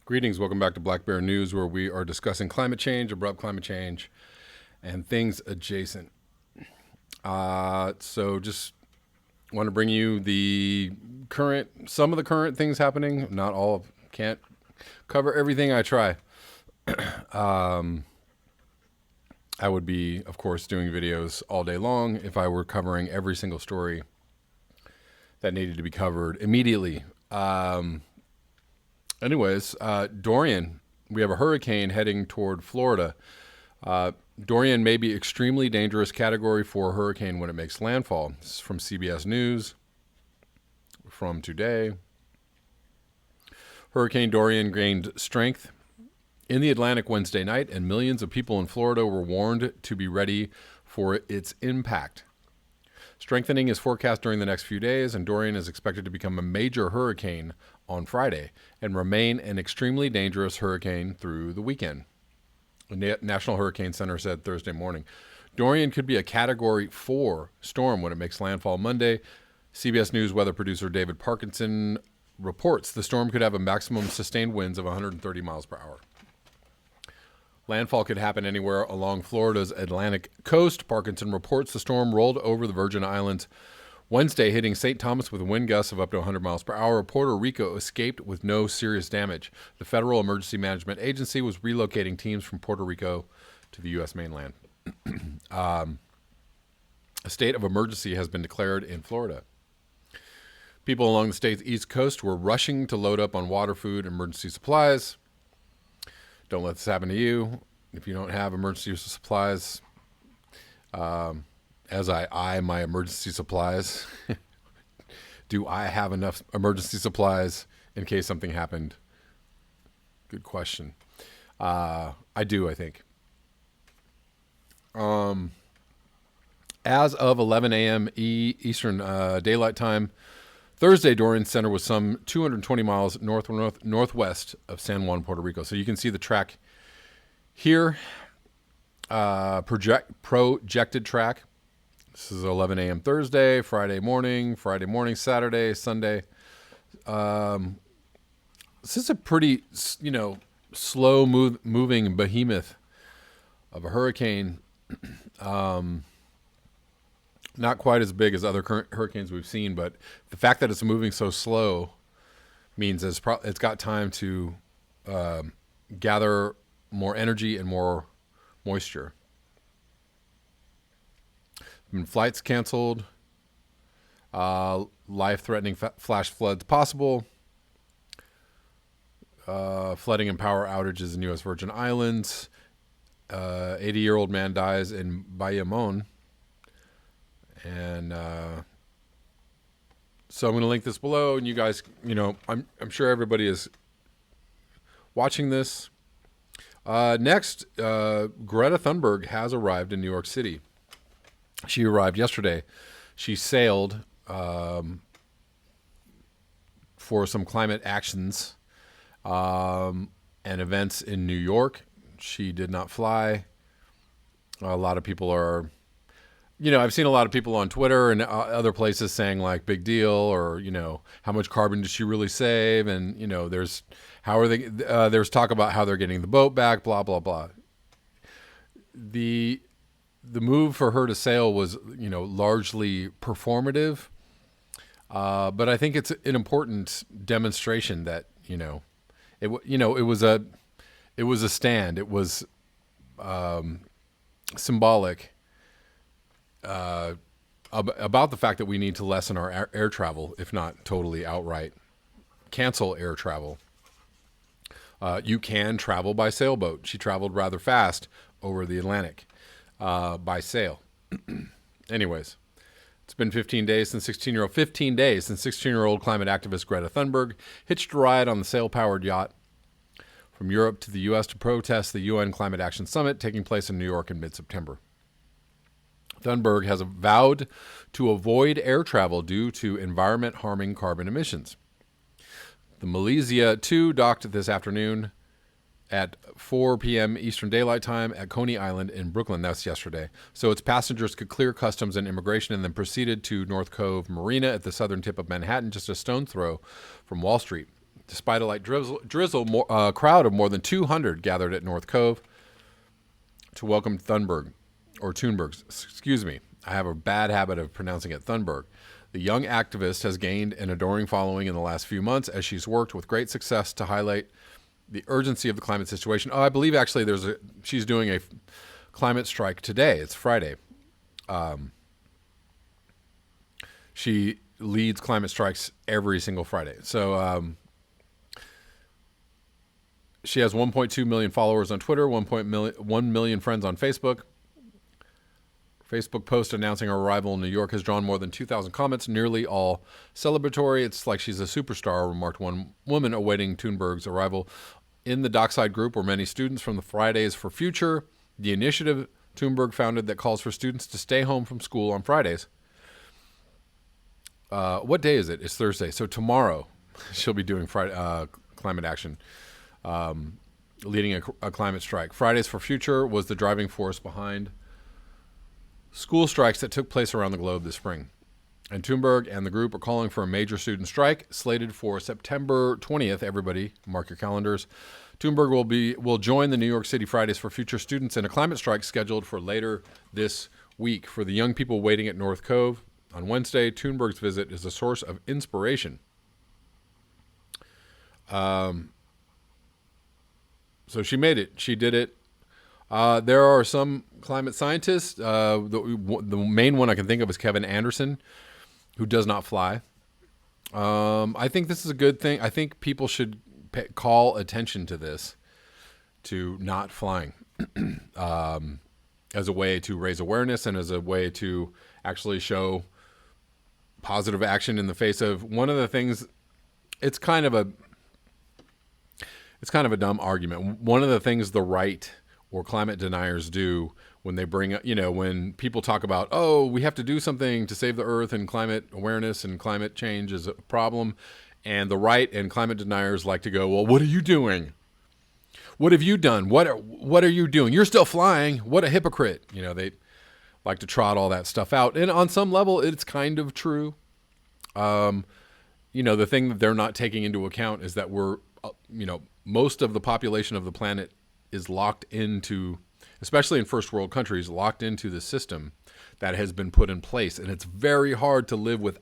Greetings, welcome back to Black Bear News, where we are discussing climate change, abrupt climate change, and things adjacent. So just want to bring you some of the current things happening. Not all, can't cover everything. I try. I would be, of course, doing videos all day long if I were covering every single story that needed to be covered immediately. Dorian, we have a hurricane heading toward Florida. Dorian may be extremely dangerous Category 4 hurricane when it makes landfall. This is from CBS News from today. Hurricane Dorian gained strength in the Atlantic Wednesday night, and millions of people in Florida were warned to be ready for its impact. Strengthening is forecast during the next few days, and Dorian is expected to become a major hurricane on Friday and remain an extremely dangerous hurricane through the weekend. The National Hurricane Center said Thursday morning. Dorian could be a Category 4 storm when it makes landfall Monday. CBS News weather producer David Parkinson reports the storm could have a maximum sustained winds of 130 miles per hour. Landfall could happen anywhere along Florida's Atlantic coast. Parkinson reports the storm rolled over the Virgin Islands Wednesday, hitting St. Thomas with wind gusts of up to 100 miles per hour. Puerto Rico escaped with no serious damage. The Federal Emergency Management Agency was relocating teams from Puerto Rico to the U.S. mainland. A state of emergency has been declared in Florida. People along the state's east coast were rushing to load up on water, food, and emergency supplies. Don't let this happen to you. If you don't have emergency supplies, as I eye my emergency supplies, do I have enough emergency supplies in case something happened? Good question. I do, I think. As of 11 a.m. Eastern Daylight Time, Thursday, Dorian Center was some 220 miles northwest of San Juan, Puerto Rico. So you can see the track here, projected track. This is 11 a.m. Thursday, Friday morning, Saturday, Sunday. This is a pretty, slow moving behemoth of a hurricane. Not quite as big as other current hurricanes we've seen, but the fact that it's moving so slow means it's got time to gather more energy and more moisture. Been flights canceled, life-threatening flash floods possible, flooding and power outages in U.S. Virgin Islands. 80-year-old man dies in Bayamon. And so I'm going to link this below, and you guys, I'm sure everybody is watching this. Next, Greta Thunberg has arrived in New York City. She arrived yesterday. She sailed for some climate actions and events in New York. She did not fly. A lot of people are... I've seen a lot of people on Twitter and other places saying like big deal, or, how much carbon did she really save? And, there's talk about how they're getting the boat back, blah, blah, blah. The move for her to sail was, largely performative. But I think it's an important demonstration that, it was a stand. It was symbolic. About the fact that we need to lessen our air travel, if not totally outright cancel air travel. You can travel by sailboat. She traveled rather fast over the Atlantic by sail. Anyways, it's been 15 days since 16-year-old climate activist Greta Thunberg hitched a ride on the sail-powered yacht from Europe to the U.S. to protest the UN Climate Action Summit taking place in New York in mid-September. Thunberg has vowed to avoid air travel due to environment-harming carbon emissions. The Malaysia 2 docked this afternoon at 4 p.m. Eastern Daylight Time at Coney Island in Brooklyn. That's yesterday. So its passengers could clear customs and immigration and then proceeded to North Cove Marina at the southern tip of Manhattan, just a stone's throw from Wall Street. Despite a light drizzle, a crowd of more than 200 gathered at North Cove to welcome Thunberg, or Thunberg, excuse me. I have a bad habit of pronouncing it Thunberg. The young activist has gained an adoring following in the last few months as she's worked with great success to highlight the urgency of the climate situation. Oh, I believe actually she's doing a climate strike today. It's Friday. She leads climate strikes every single Friday. So she has 1.2 million followers on Twitter, 1 million friends on Facebook. Facebook post announcing her arrival in New York has drawn more than 2,000 comments, nearly all celebratory. It's like she's a superstar, remarked one woman awaiting Thunberg's arrival. In the Dockside group were many students from the Fridays for Future, the initiative Thunberg founded that calls for students to stay home from school on Fridays. What day is it? It's Thursday. So tomorrow she'll be doing climate action, leading a climate strike. Fridays for Future was the driving force behind school strikes that took place around the globe this spring. And Thunberg and the group are calling for a major student strike slated for September 20th. Everybody, mark your calendars. Thunberg will join the New York City Fridays for Future students in a climate strike scheduled for later this week. For the young people waiting at North Cove on Wednesday, Thunberg's visit is a source of inspiration. So she made it. She did it. There are some climate scientists. The main one I can think of is Kevin Anderson, who does not fly. I think this is a good thing. I think people should call attention to this, to not flying, as a way to raise awareness and as a way to actually show positive action in the face of one of the things. It's kind of a dumb argument. One of the things the right or climate deniers do when they bring up, when people talk about, oh, we have to do something to save the earth and climate awareness and climate change is a problem. And the right and climate deniers like to go, well, what are you doing? What have you done? What are you doing? You're still flying. What a hypocrite. They like to trot all that stuff out. And on some level, it's kind of true. The thing that they're not taking into account is that we're, most of the population of the planet is locked into, especially in first world countries, locked into the system that has been put in place. And it's very hard to live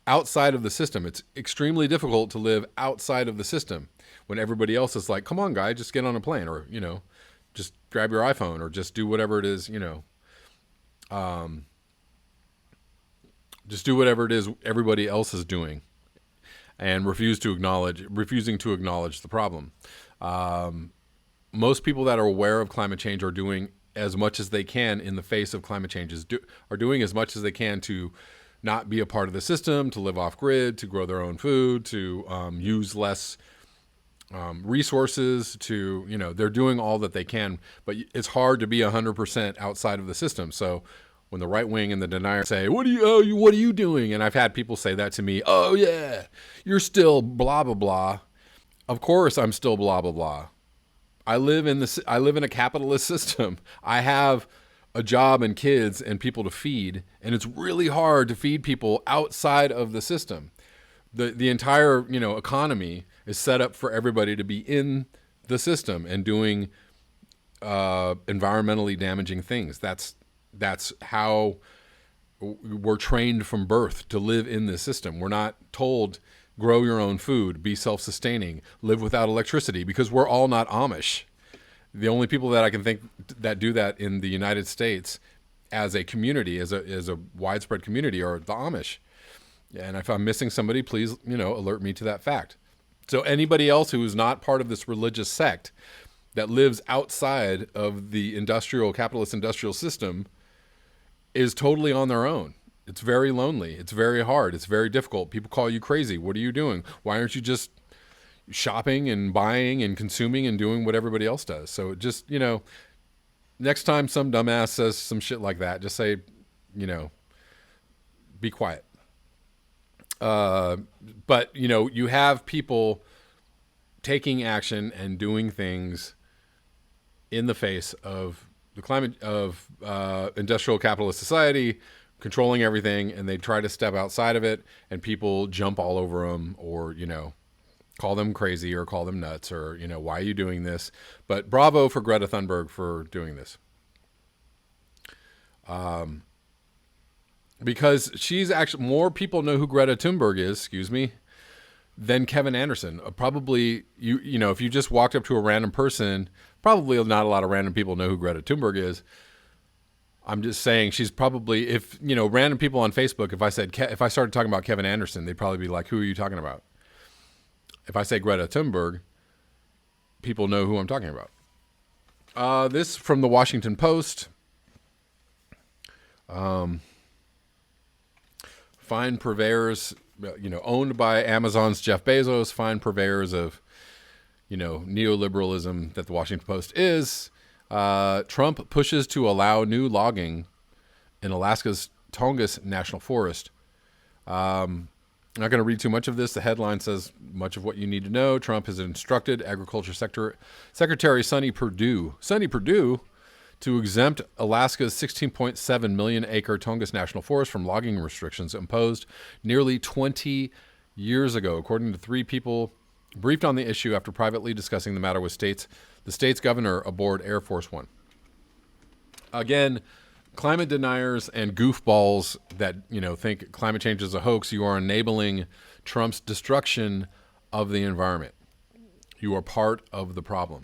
outside of the system. It's extremely difficult to live outside of the system when everybody else is like, come on, guy, just get on a plane, or, just grab your iPhone, or just do whatever it is, just do whatever it is everybody else is doing, and refusing to acknowledge the problem. Most people that are aware of climate change are doing as much as they can in the face of climate changes, are doing as much as they can to not be a part of the system, to live off grid, to grow their own food, to use less resources, they're doing all that they can, but it's hard to be 100% outside of the system. So when the right wing and the deniers say, what are you doing? And I've had people say that to me, oh yeah, you're still blah, blah, blah. Of course I'm still blah, blah, blah. I live in a capitalist system. I have a job and kids and people to feed, and it's really hard to feed people outside of the system. The entire, economy is set up for everybody to be in the system and doing environmentally damaging things. That's how we're trained from birth to live in this system. We're not told grow your own food, be self-sustaining, live without electricity, because we're all not Amish. The only people that I can think that do that in the United States as a community, as a widespread community, are the Amish. And if I'm missing somebody, please, alert me to that fact. So anybody else who is not part of this religious sect that lives outside of the capitalist industrial system is totally on their own. It's very lonely. It's very hard. It's very difficult. People call you crazy. What are you doing? Why aren't you just shopping and buying and consuming and doing what everybody else does? So just, next time some dumbass says some shit like that, just say, be quiet. But, you have people taking action and doing things in the face of the climate of industrial capitalist society, controlling everything, and they try to step outside of it, and people jump all over them, or call them crazy or call them nuts or, why are you doing this? But bravo for Greta Thunberg for doing this. Because she's actually, more people know who Greta Thunberg is, than Kevin Anderson. Probably, if you just walked up to a random person, probably not a lot of random people know who Greta Thunberg is. I'm just saying she's probably, if, random people on Facebook, if I started talking about Kevin Anderson, they'd probably be like, who are you talking about? If I say Greta Thunberg, people know who I'm talking about. This from the Washington Post. Fine purveyors, owned by Amazon's Jeff Bezos, fine purveyors of, neoliberalism that the Washington Post is. Trump pushes to allow new logging in Alaska's Tongass National Forest. I'm not going to read too much of this. The headline says much of what you need to know. Trump has instructed Agriculture Secretary Sonny Perdue to exempt Alaska's 16.7 million acre Tongass National Forest from logging restrictions imposed nearly 20 years ago, according to three people briefed on the issue after privately discussing the matter with the state's governor aboard Air Force One. Again, climate deniers and goofballs that, think climate change is a hoax, you are enabling Trump's destruction of the environment. You are part of the problem.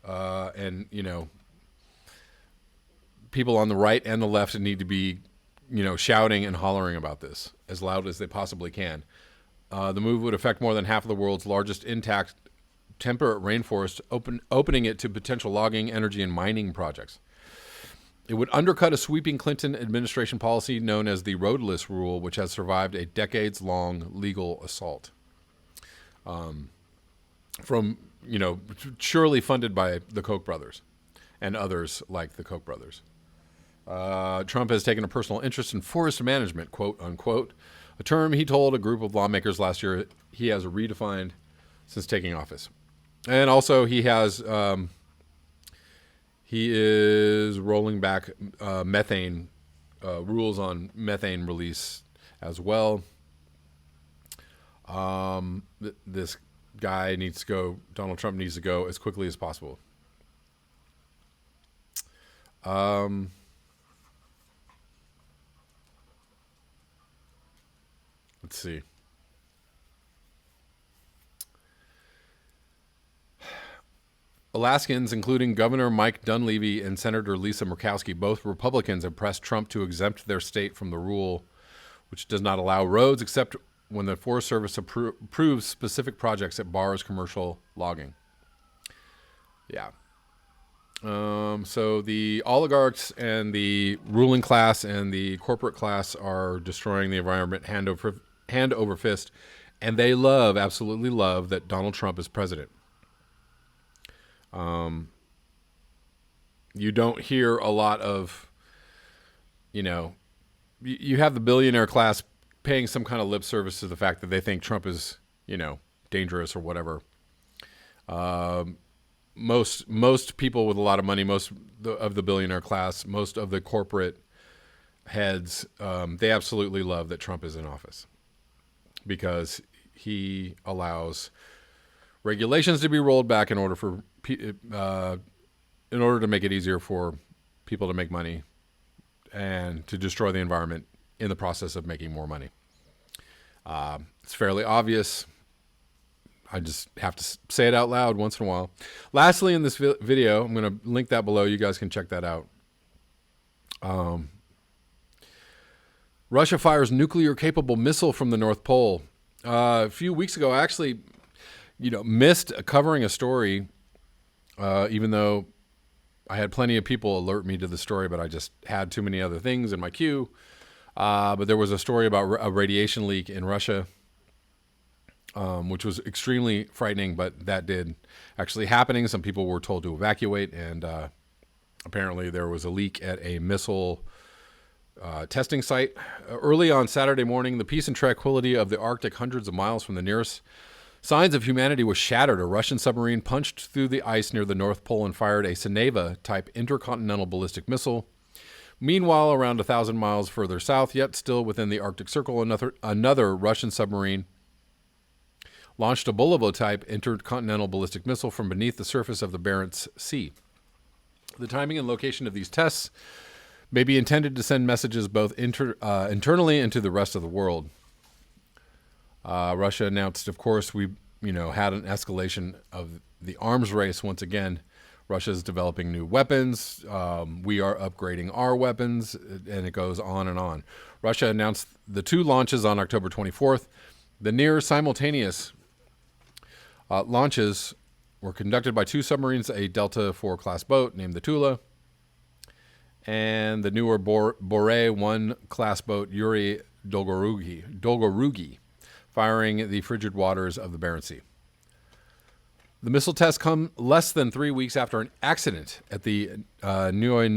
And people on the right and the left need to be, shouting and hollering about this as loud as they possibly can. The move would affect more than half of the world's largest intact temperate rainforest, opening it to potential logging, energy, and mining projects. It would undercut a sweeping Clinton administration policy known as the roadless rule, which has survived a decades-long legal assault. Surely funded by the Koch brothers and others like the Koch brothers. Trump has taken a personal interest in forest management, quote unquote, a term he told a group of lawmakers last year he has redefined since taking office. And also he is rolling back methane rules on methane release as well. This guy needs to go, Donald Trump needs to go as quickly as possible. Let's see. Alaskans, including Governor Mike Dunleavy and Senator Lisa Murkowski, both Republicans, have pressed Trump to exempt their state from the rule, which does not allow roads except when the Forest Service approves specific projects that bars commercial logging. Yeah. So the oligarchs and the ruling class and the corporate class are destroying the environment hand over fist, and they absolutely love that Donald Trump is president. You don't hear a lot of, you have the billionaire class paying some kind of lip service to the fact that they think Trump is, dangerous or whatever. Most people with a lot of money, most of the billionaire class, most of the corporate heads, they absolutely love that Trump is in office because he allows regulations to be rolled back in order to make it easier for people to make money and to destroy the environment in the process of making more money. It's fairly obvious. I just have to say it out loud once in a while. Lastly, in this video, I'm going to link that below. You guys can check that out. Russia fires nuclear-capable missile from the North Pole. A few weeks ago, I actually, missed covering a story, even though I had plenty of people alert me to the story, but I just had too many other things in my queue. But there was a story about a radiation leak in Russia, which was extremely frightening, but that did actually happening. Some people were told to evacuate, and apparently there was a leak at a missile testing site. Early on Saturday morning, the peace and tranquility of the Arctic, hundreds of miles from the nearest signs of humanity, was shattered. A Russian submarine punched through the ice near the North Pole and fired a Soneva-type intercontinental ballistic missile. Meanwhile, around 1,000 miles further south, yet still within the Arctic Circle, another Russian submarine launched a Bolivo-type intercontinental ballistic missile from beneath the surface of the Barents Sea. The timing and location of these tests may be intended to send messages both internally and to the rest of the world. Russia announced, of course, we had an escalation of the arms race once again. Russia is developing new weapons. We are upgrading our weapons, and it goes on and on. Russia announced the 2 launches on October 24th. The near simultaneous launches were conducted by 2 submarines, a Delta IV class boat named the Tula, and the newer Bore 1 class boat Yuri Dolgorugi, firing the frigid waters of the Barents Sea. The missile tests come less than 3 weeks after an accident at the Noxa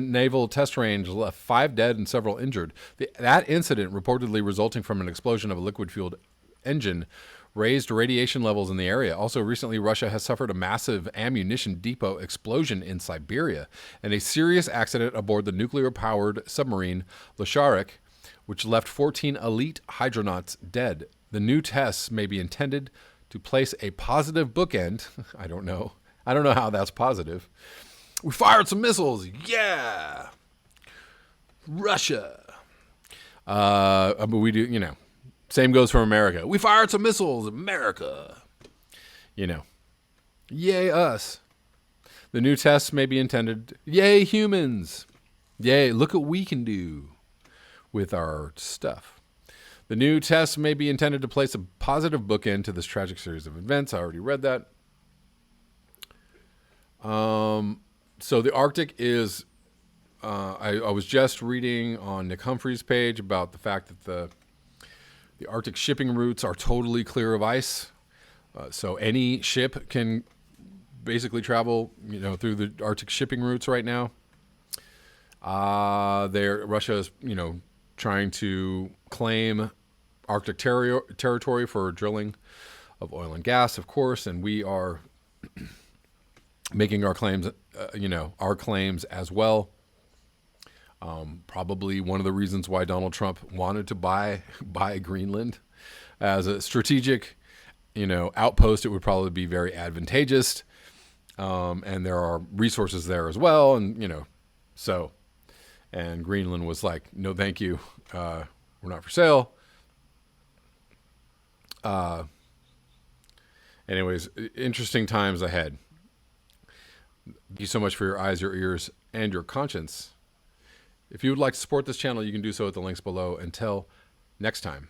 Naval Test Range left 5 dead and several injured. That incident, reportedly resulting from an explosion of a liquid-fueled engine, raised radiation levels in the area. Also, recently, Russia has suffered a massive ammunition depot explosion in Siberia and a serious accident aboard the nuclear-powered submarine Llama, which left 14 elite hydronauts dead. The new tests may be intended to place a positive bookend. I don't know how that's positive. We fired some missiles. Yeah. Russia. But we do, same goes for America. We fired some missiles. America. Yay us. The new tests may be intended. Yay humans. Yay, look what we can do with our stuff. The new tests may be intended to place a positive bookend to this tragic series of events. I already read that. So the Arctic is, I was just reading on Nick Humphrey's page about the fact that the Arctic shipping routes are totally clear of ice. So any ship can basically travel, through the Arctic shipping routes right now. Russia is, trying to claim Arctic territory for drilling of oil and gas, of course, and we are making our claims, as well. Probably one of the reasons why Donald Trump wanted to buy Greenland as a strategic, outpost. It would probably be very advantageous, and there are resources there as well, and and Greenland was like, no, thank you, we're not for sale. Anyways, interesting times ahead. Thank you so much for your eyes, your ears, and your conscience. If you would like to support this channel, you can do so at the links below. Until next time.